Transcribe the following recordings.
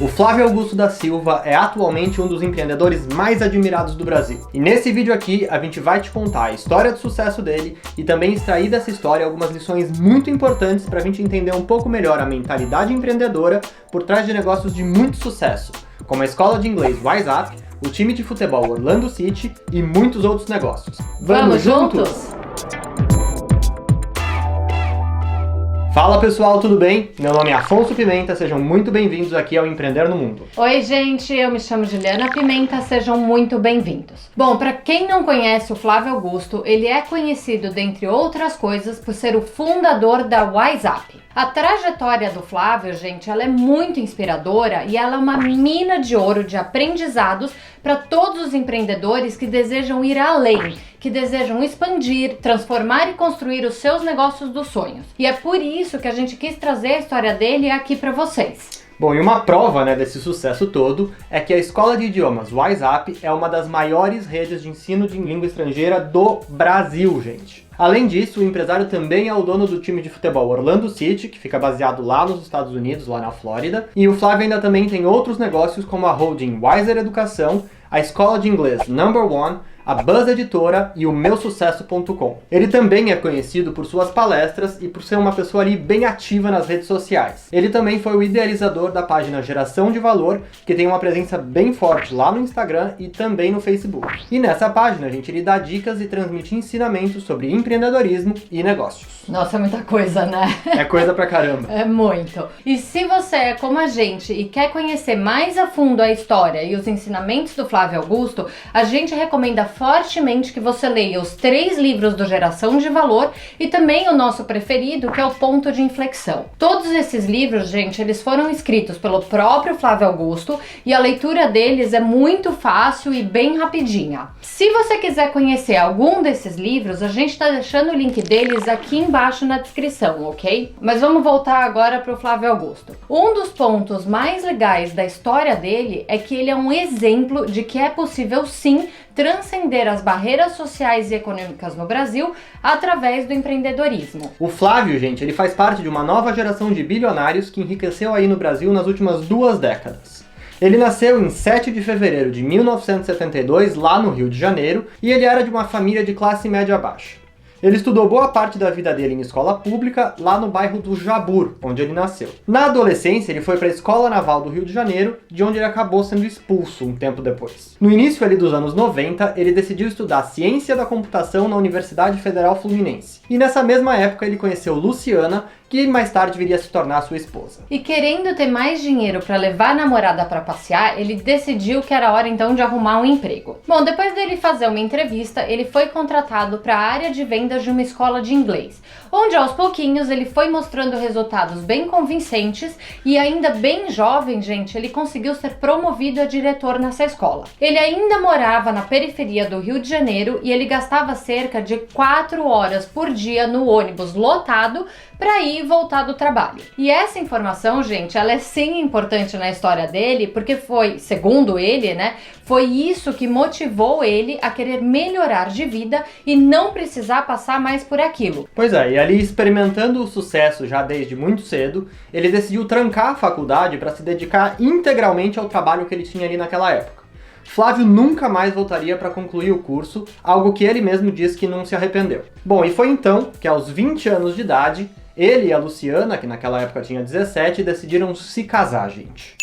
O Flávio Augusto da Silva é atualmente um dos empreendedores mais admirados do Brasil. E nesse vídeo aqui a gente vai te contar a história de sucesso dele e também extrair dessa história algumas lições muito importantes para a gente entender um pouco melhor a mentalidade empreendedora por trás de negócios de muito sucesso, como a escola de inglês WiseUp, o time de futebol Orlando City e muitos outros negócios. Vamos juntos? Fala pessoal, tudo bem? Meu nome é Afonso Pimenta, sejam muito bem-vindos aqui ao Empreender no Mundo. Oi gente, eu me chamo Juliana Pimenta, sejam muito bem-vindos. Bom, para quem não conhece o Flávio Augusto, ele é conhecido, dentre outras coisas, por ser o fundador da WiseUp. A trajetória do Flávio, gente, ela é muito inspiradora e ela é uma mina de ouro de aprendizados para todos os empreendedores que desejam ir além, que desejam expandir, transformar e construir os seus negócios dos sonhos. E é por isso que a gente quis trazer a história dele aqui para vocês. Bom, e uma prova, desse sucesso todo é que a escola de idiomas WiseUp é uma das maiores redes de ensino de língua estrangeira do Brasil, gente. Além disso, o empresário também é o dono do time de futebol Orlando City, que fica baseado lá nos Estados Unidos, lá na Flórida. E o Flávio ainda também tem outros negócios como a holding Wiser Educação, a escola de inglês Number One, a Buzz Editora e o meusucesso.com. Ele também é conhecido por suas palestras e por ser uma pessoa ali bem ativa nas redes sociais. Ele também foi o idealizador da página Geração de Valor, que tem uma presença bem forte lá no Instagram e também no Facebook. E nessa página, gente, ele dá dicas e transmite ensinamentos sobre empreendedorismo e negócios. Nossa, é muita coisa, né? É coisa pra caramba. É muito. E se você é como a gente e quer conhecer mais a fundo a história e os ensinamentos do Flávio Augusto, a gente recomenda fortemente que você leia os 3 livros do Geração de Valor e também o nosso preferido, que é o Ponto de Inflexão. Todos esses livros, gente, eles foram escritos pelo próprio Flávio Augusto e a leitura deles é muito fácil e bem rapidinha. Se você quiser conhecer algum desses livros, a gente está deixando o link deles aqui embaixo na descrição, ok? Mas vamos voltar agora para o Flávio Augusto. Um dos pontos mais legais da história dele é que ele é um exemplo de que é possível sim transcender as barreiras sociais e econômicas no Brasil através do empreendedorismo. O Flávio, gente, ele faz parte de uma nova geração de bilionários que enriqueceu aí no Brasil nas últimas 2 décadas. Ele nasceu em 7 de fevereiro de 1972, lá no Rio de Janeiro, e ele era de uma família de classe média baixa. Ele estudou boa parte da vida dele em escola pública, lá no bairro do Jabur, onde ele nasceu. Na adolescência, ele foi para a Escola Naval do Rio de Janeiro, de onde ele acabou sendo expulso um tempo depois. No início ali dos anos 90, ele decidiu estudar Ciência da Computação na Universidade Federal Fluminense. E nessa mesma época ele conheceu Luciana, que mais tarde viria a se tornar sua esposa. E querendo ter mais dinheiro para levar a namorada para passear, ele decidiu que era hora então de arrumar um emprego. Bom, depois dele fazer uma entrevista, ele foi contratado para a área de vendas de uma escola de inglês, onde aos pouquinhos ele foi mostrando resultados bem convincentes e ainda bem jovem, gente, ele conseguiu ser promovido a diretor nessa escola. Ele ainda morava na periferia do Rio de Janeiro e ele gastava cerca de 4 horas por dia no ônibus lotado para ir e voltar do trabalho. E essa informação, gente, ela é sim importante na história dele, porque foi, segundo ele, foi isso que motivou ele a querer melhorar de vida e não precisar passar mais por aquilo. Pois é, e ali experimentando o sucesso já desde muito cedo, ele decidiu trancar a faculdade para se dedicar integralmente ao trabalho que ele tinha ali naquela época. Flávio nunca mais voltaria para concluir o curso, algo que ele mesmo diz que não se arrependeu. Bom, e foi então que aos 20 anos de idade, ele e a Luciana, que naquela época tinha 17, decidiram se casar, gente.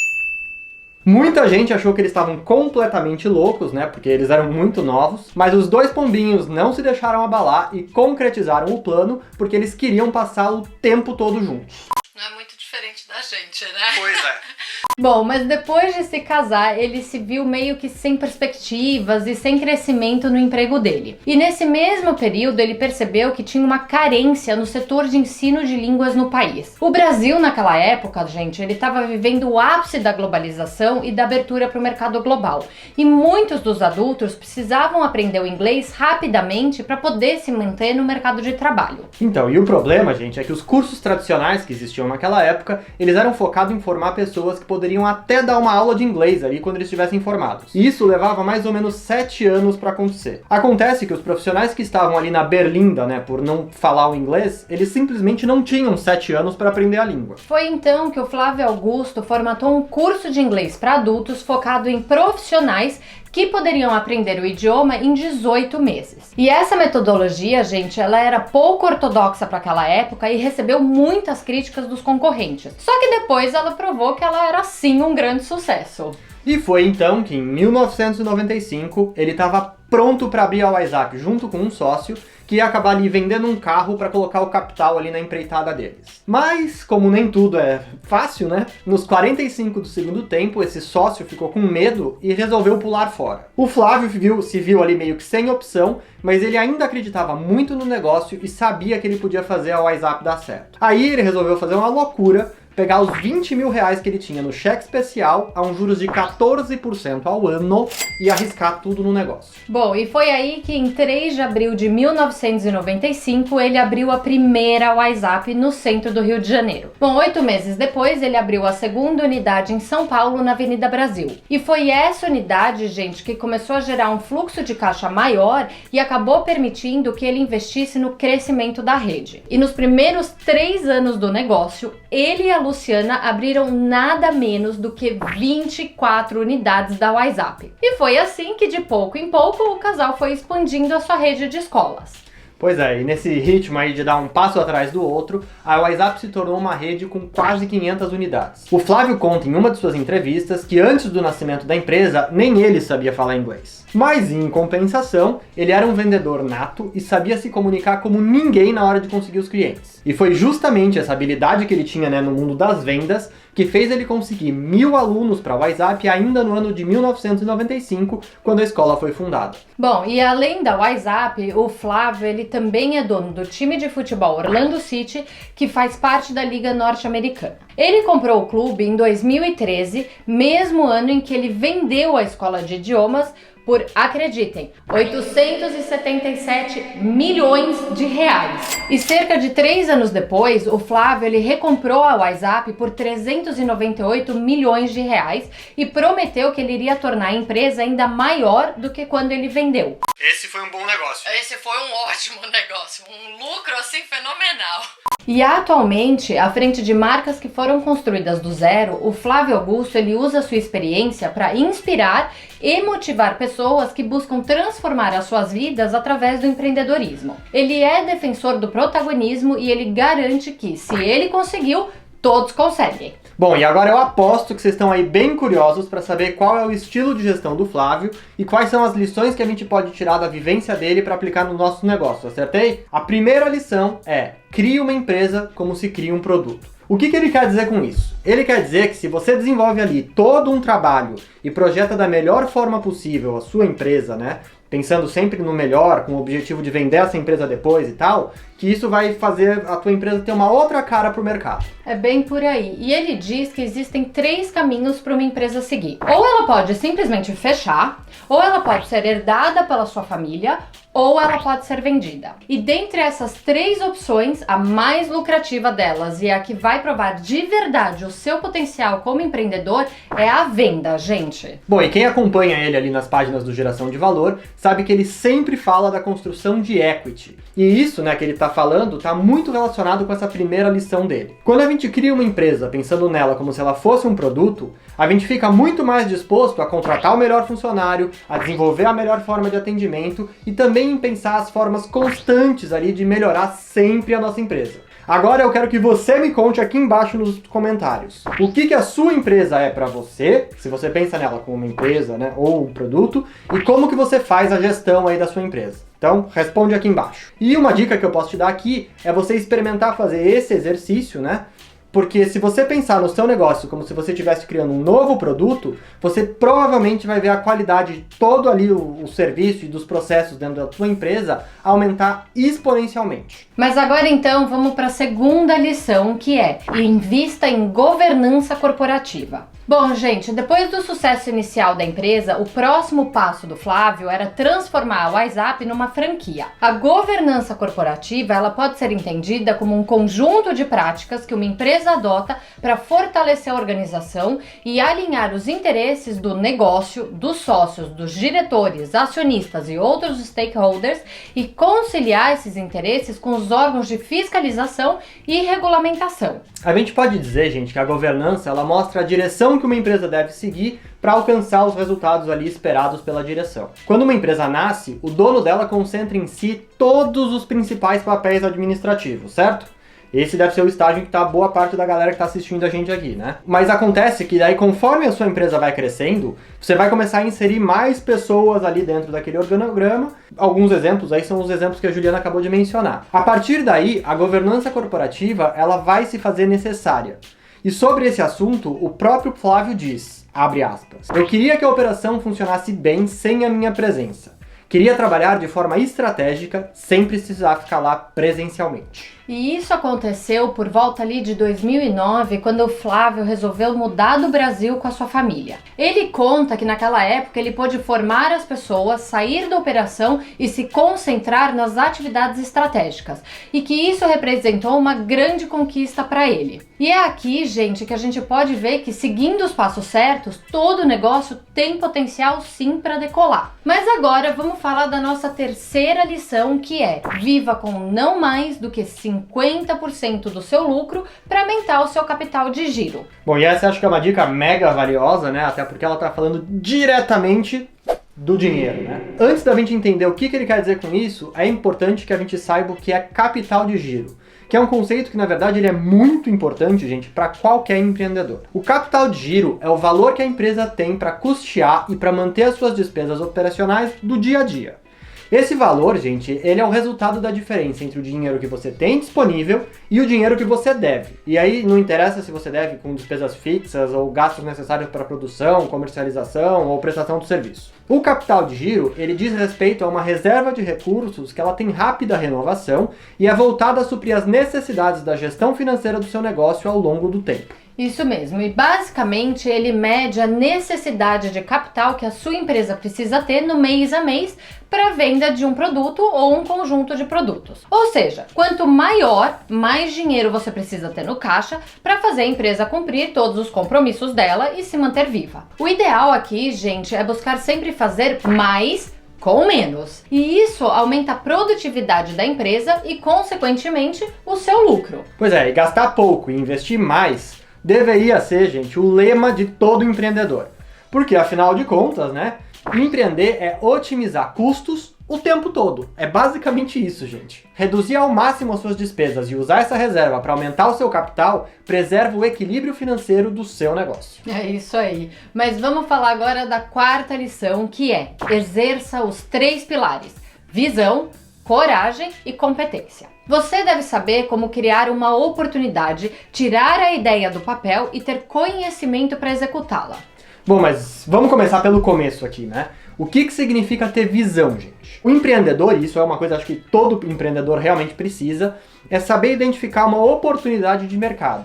Muita gente achou que eles estavam completamente loucos, porque eles eram muito novos, mas os 2 pombinhos não se deixaram abalar e concretizaram o plano porque eles queriam passar o tempo todo juntos. Não é muito diferente da gente, Pois é. Bom, mas depois de se casar, ele se viu meio que sem perspectivas e sem crescimento no emprego dele. E nesse mesmo período, ele percebeu que tinha uma carência no setor de ensino de línguas no país. O Brasil, naquela época, gente, ele estava vivendo o ápice da globalização e da abertura para o mercado global. E muitos dos adultos precisavam aprender o inglês rapidamente para poder se manter no mercado de trabalho. Então, e o problema, gente, é que os cursos tradicionais que existiam naquela época, eles eram focados em formar pessoas que poderiam poderiam até dar uma aula de inglês ali quando eles estivessem formados. E isso levava mais ou menos 7 anos para acontecer. Acontece que os profissionais que estavam ali na berlinda, né, por não falar o inglês, eles simplesmente não tinham 7 anos para aprender a língua. Foi então que o Flávio Augusto formatou um curso de inglês para adultos focado em profissionais que poderiam aprender o idioma em 18 meses. E essa metodologia, gente, ela era pouco ortodoxa para aquela época e recebeu muitas críticas dos concorrentes. Só que depois ela provou que ela era sim um grande sucesso. E foi então que em 1995 ele estava pronto para abrir a WhatsApp junto com um sócio que ia acabar ali vendendo um carro para colocar o capital ali na empreitada deles. Mas, como nem tudo é fácil, né? Nos 45 do segundo tempo, esse sócio ficou com medo e resolveu pular fora. O Flávio se viu ali meio que sem opção, mas ele ainda acreditava muito no negócio e sabia que ele podia fazer a WhatsApp dar certo. Aí ele resolveu fazer uma loucura, pegar os 20 mil reais que ele tinha no cheque especial a um juros de 14% ao ano e arriscar tudo no negócio. Bom, e foi aí que em 3 de abril de 1995 ele abriu a primeira WhatsApp no centro do Rio de Janeiro. Bom, 8 meses depois ele abriu a segunda unidade em São Paulo, na Avenida Brasil. E foi essa unidade, gente, que começou a gerar um fluxo de caixa maior e acabou permitindo que ele investisse no crescimento da rede. E nos primeiros 3 anos do negócio, ele e a Luciana abriram nada menos do que 24 unidades da WhatsApp. E foi assim que, de pouco em pouco, o casal foi expandindo a sua rede de escolas. Pois é, e nesse ritmo aí de dar um passo atrás do outro, a WhatsApp se tornou uma rede com quase 500 unidades. O Flávio conta em uma de suas entrevistas que antes do nascimento da empresa, nem ele sabia falar inglês. Mas, em compensação, ele era um vendedor nato e sabia se comunicar como ninguém na hora de conseguir os clientes. E foi justamente essa habilidade que ele tinha, né, no mundo das vendas que fez ele conseguir 1.000 alunos para o WhatsApp ainda no ano de 1995, quando a escola foi fundada. Bom, e além da WhatsApp, o Flávio ele também é dono do time de futebol Orlando City, que faz parte da Liga Norte-Americana. Ele comprou o clube em 2013, mesmo ano em que ele vendeu a escola de idiomas por, acreditem, 877 milhões de reais. E cerca de 3 anos depois, o Flávio ele recomprou a WhatsApp por 398 milhões de reais e prometeu que ele iria tornar a empresa ainda maior do que quando ele vendeu. Esse foi um bom negócio. Esse foi um ótimo negócio, um lucro assim fenomenal. E atualmente, à frente de marcas que foram construídas do zero, o Flávio Augusto ele usa sua experiência para inspirar e motivar pessoas que buscam transformar as suas vidas através do empreendedorismo. Ele é defensor do protagonismo e ele garante que, se ele conseguiu, todos conseguem. Bom, e agora eu aposto que vocês estão aí bem curiosos para saber qual é o estilo de gestão do Flávio e quais são as lições que a gente pode tirar da vivência dele para aplicar no nosso negócio, acertei? A primeira lição é: crie uma empresa como se cria um produto. O que ele quer dizer com isso? Ele quer dizer que se você desenvolve ali todo um trabalho e projeta da melhor forma possível a sua empresa, né? Pensando sempre no melhor, com o objetivo de vender essa empresa depois e tal, que isso vai fazer a tua empresa ter uma outra cara pro mercado. É bem por aí. E ele diz que existem 3 caminhos para uma empresa seguir. Ou ela pode simplesmente fechar, ou ela pode ser herdada pela sua família, ou ela pode ser vendida. E dentre essas 3 opções, a mais lucrativa delas e a que vai provar de verdade o seu potencial como empreendedor é a venda, gente. Bom, e quem acompanha ele ali nas páginas do Geração de Valor sabe que ele sempre fala da construção de equity. E isso, né, que ele tá falando, tá muito relacionado com essa primeira lição dele. Quando a gente cria uma empresa pensando nela como se ela fosse um produto, a gente fica muito mais disposto a contratar o melhor funcionário, a desenvolver a melhor forma de atendimento e também em pensar as formas constantes ali de melhorar sempre a nossa empresa. Agora eu quero que você me conte aqui embaixo nos comentários o que a sua empresa é para você, se você pensa nela como uma empresa, né, ou um produto, e como que você faz a gestão aí da sua empresa. Então, responde aqui embaixo. E uma dica que eu posso te dar aqui é você experimentar fazer esse exercício, né? Porque se você pensar no seu negócio como se você estivesse criando um novo produto, você provavelmente vai ver a qualidade de todo ali o serviço e dos processos dentro da sua empresa aumentar exponencialmente. Mas agora então vamos para a segunda lição, que é: invista em governança corporativa. Bom, gente, depois do sucesso inicial da empresa, o próximo passo do Flávio era transformar a WhatsApp numa franquia. A governança corporativa, ela pode ser entendida como um conjunto de práticas que uma empresa adota para fortalecer a organização e alinhar os interesses do negócio, dos sócios, dos diretores, acionistas e outros stakeholders e conciliar esses interesses com os órgãos de fiscalização e regulamentação. A gente pode dizer, gente, que a governança ela mostra a direção que uma empresa deve seguir para alcançar os resultados ali esperados pela direção. Quando uma empresa nasce, o dono dela concentra em si todos os principais papéis administrativos, certo? Esse deve ser o estágio em que está boa parte da galera que está assistindo a gente aqui, né? Mas acontece que daí, conforme a sua empresa vai crescendo, você vai começar a inserir mais pessoas ali dentro daquele organograma. Alguns exemplos aí são os exemplos que a Juliana acabou de mencionar. A partir daí, a governança corporativa, ela vai se fazer necessária. E sobre esse assunto, o próprio Flávio diz, abre aspas, eu queria que a operação funcionasse bem sem a minha presença. Queria trabalhar de forma estratégica, sem precisar ficar lá presencialmente. E isso aconteceu por volta ali de 2009, quando o Flávio resolveu mudar do Brasil com a sua família. Ele conta que naquela época ele pôde formar as pessoas, sair da operação e se concentrar nas atividades estratégicas. E que isso representou uma grande conquista para ele. E é aqui, gente, que a gente pode ver que seguindo os passos certos, todo negócio tem potencial sim para decolar. Mas agora vamos falar da nossa terceira lição, que é: viva com não mais do que 50% do seu lucro para aumentar o seu capital de giro. Bom, e essa acho que é uma dica mega valiosa, né? Até porque ela está falando diretamente do dinheiro, né? Antes da gente entender o que ele quer dizer com isso, é importante que a gente saiba o que é capital de giro, que é um conceito que, na verdade, ele é muito importante, gente, para qualquer empreendedor. O capital de giro é o valor que a empresa tem para custear e para manter as suas despesas operacionais do dia a dia. Esse valor, gente, ele é o resultado da diferença entre o dinheiro que você tem disponível e o dinheiro que você deve. E aí não interessa se você deve com despesas fixas ou gastos necessários para produção, comercialização ou prestação do serviço. O capital de giro, ele diz respeito a uma reserva de recursos que ela tem rápida renovação e é voltada a suprir as necessidades da gestão financeira do seu negócio ao longo do tempo. Isso mesmo, e basicamente ele mede a necessidade de capital que a sua empresa precisa ter no mês a mês para a venda de um produto ou um conjunto de produtos. Ou seja, quanto maior, mais dinheiro você precisa ter no caixa para fazer a empresa cumprir todos os compromissos dela e se manter viva. O ideal aqui, gente, é buscar sempre fazer mais com menos. E isso aumenta a produtividade da empresa e, consequentemente, o seu lucro. Pois é, e gastar pouco e investir mais deveria ser, gente, o lema de todo empreendedor. Porque, afinal de contas, né, empreender é otimizar custos o tempo todo. É basicamente isso, gente. Reduzir ao máximo as suas despesas e usar essa reserva para aumentar o seu capital preserva o equilíbrio financeiro do seu negócio. É isso aí. Mas vamos falar agora da quarta lição, que é: exerça os 3 pilares: visão, coragem e competência. Você deve saber como criar uma oportunidade, tirar a ideia do papel e ter conhecimento para executá-la. Bom, mas vamos começar pelo começo aqui, né? O que significa ter visão, gente? O empreendedor, e isso é uma coisa acho que todo empreendedor realmente precisa, é saber identificar uma oportunidade de mercado.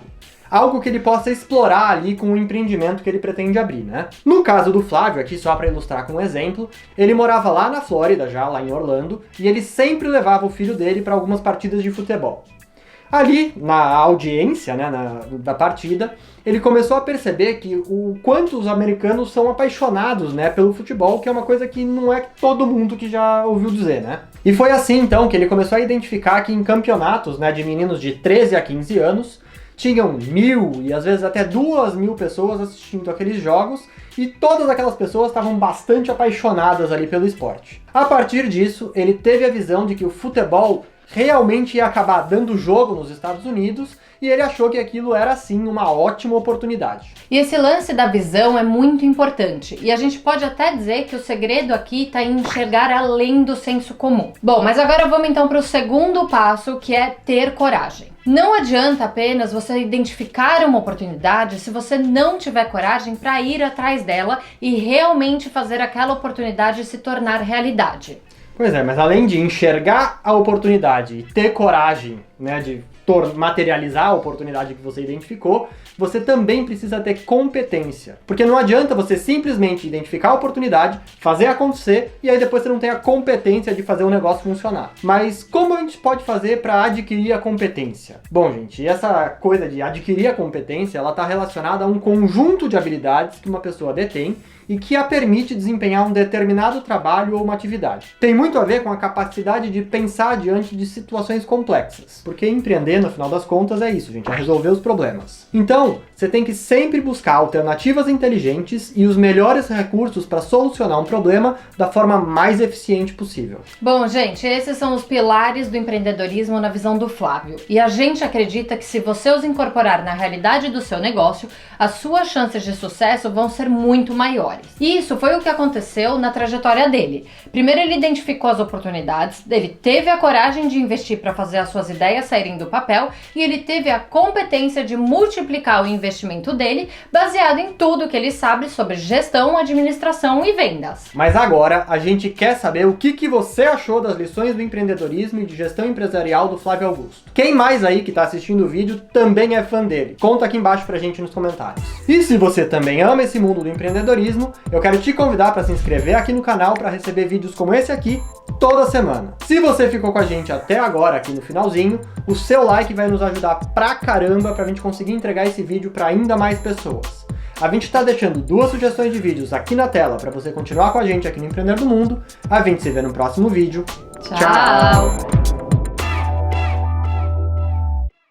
Algo que ele possa explorar ali com o empreendimento que ele pretende abrir, né? No caso do Flávio, aqui só para ilustrar com um exemplo, ele morava lá na Flórida, já lá em Orlando, e ele sempre levava o filho dele para algumas partidas de futebol. Ali, na audiência, né, da partida, ele começou a perceber que o quanto os americanos são apaixonados, né, pelo futebol, que é uma coisa que não é todo mundo que já ouviu dizer, né? E foi assim, então, que ele começou a identificar que em campeonatos, né, de meninos de 13 a 15 anos, tinham 1.000 e às vezes até 2.000 pessoas assistindo aqueles jogos e todas aquelas pessoas estavam bastante apaixonadas ali pelo esporte. A partir disso, ele teve a visão de que o futebol realmente ia acabar dando jogo nos Estados Unidos e ele achou que aquilo era sim uma ótima oportunidade. E esse lance da visão é muito importante e a gente pode até dizer que o segredo aqui está em enxergar além do senso comum. Bom, mas agora vamos então para o segundo passo, que é ter coragem. Não adianta apenas você identificar uma oportunidade se você não tiver coragem para ir atrás dela e realmente fazer aquela oportunidade se tornar realidade. Pois é, mas além de enxergar a oportunidade e ter coragem, né, de materializar a oportunidade que você identificou, você também precisa ter competência. Porque não adianta você simplesmente identificar a oportunidade, fazer acontecer, e aí depois você não tem a competência de fazer o negócio funcionar. Mas como a gente pode fazer para adquirir a competência? Bom, gente, essa coisa de adquirir a competência, ela está relacionada a um conjunto de habilidades que uma pessoa detém e que a permite desempenhar um determinado trabalho ou uma atividade. Tem muito a ver com a capacidade de pensar diante de situações complexas, porque empreender, no final das contas, é isso, gente, é resolver os problemas. Então, você tem que sempre buscar alternativas inteligentes e os melhores recursos para solucionar um problema da forma mais eficiente possível. Bom, gente, esses são os pilares do empreendedorismo na visão do Flávio. E a gente acredita que se você os incorporar na realidade do seu negócio, as suas chances de sucesso vão ser muito maiores. E isso foi o que aconteceu na trajetória dele. Primeiro ele identificou as oportunidades, ele teve a coragem de investir para fazer as suas ideias saírem do papel e ele teve a competência de multiplicar o investimento dele baseado em tudo que ele sabe sobre gestão, administração e vendas. Mas agora a gente quer saber o que você achou das lições do empreendedorismo e de gestão empresarial do Flávio Augusto. Quem mais aí que está assistindo o vídeo também é fã dele? Conta aqui embaixo pra gente nos comentários. E se você também ama esse mundo do empreendedorismo, eu quero te convidar para se inscrever aqui no canal para receber vídeos como esse aqui toda semana. Se você ficou com a gente até agora aqui no finalzinho, o seu like vai nos ajudar pra caramba pra gente conseguir entregar esse vídeo para ainda mais pessoas. A gente está deixando 2 sugestões de vídeos aqui na tela para você continuar com a gente aqui no Empreender do Mundo. A gente se vê no próximo vídeo. Tchau!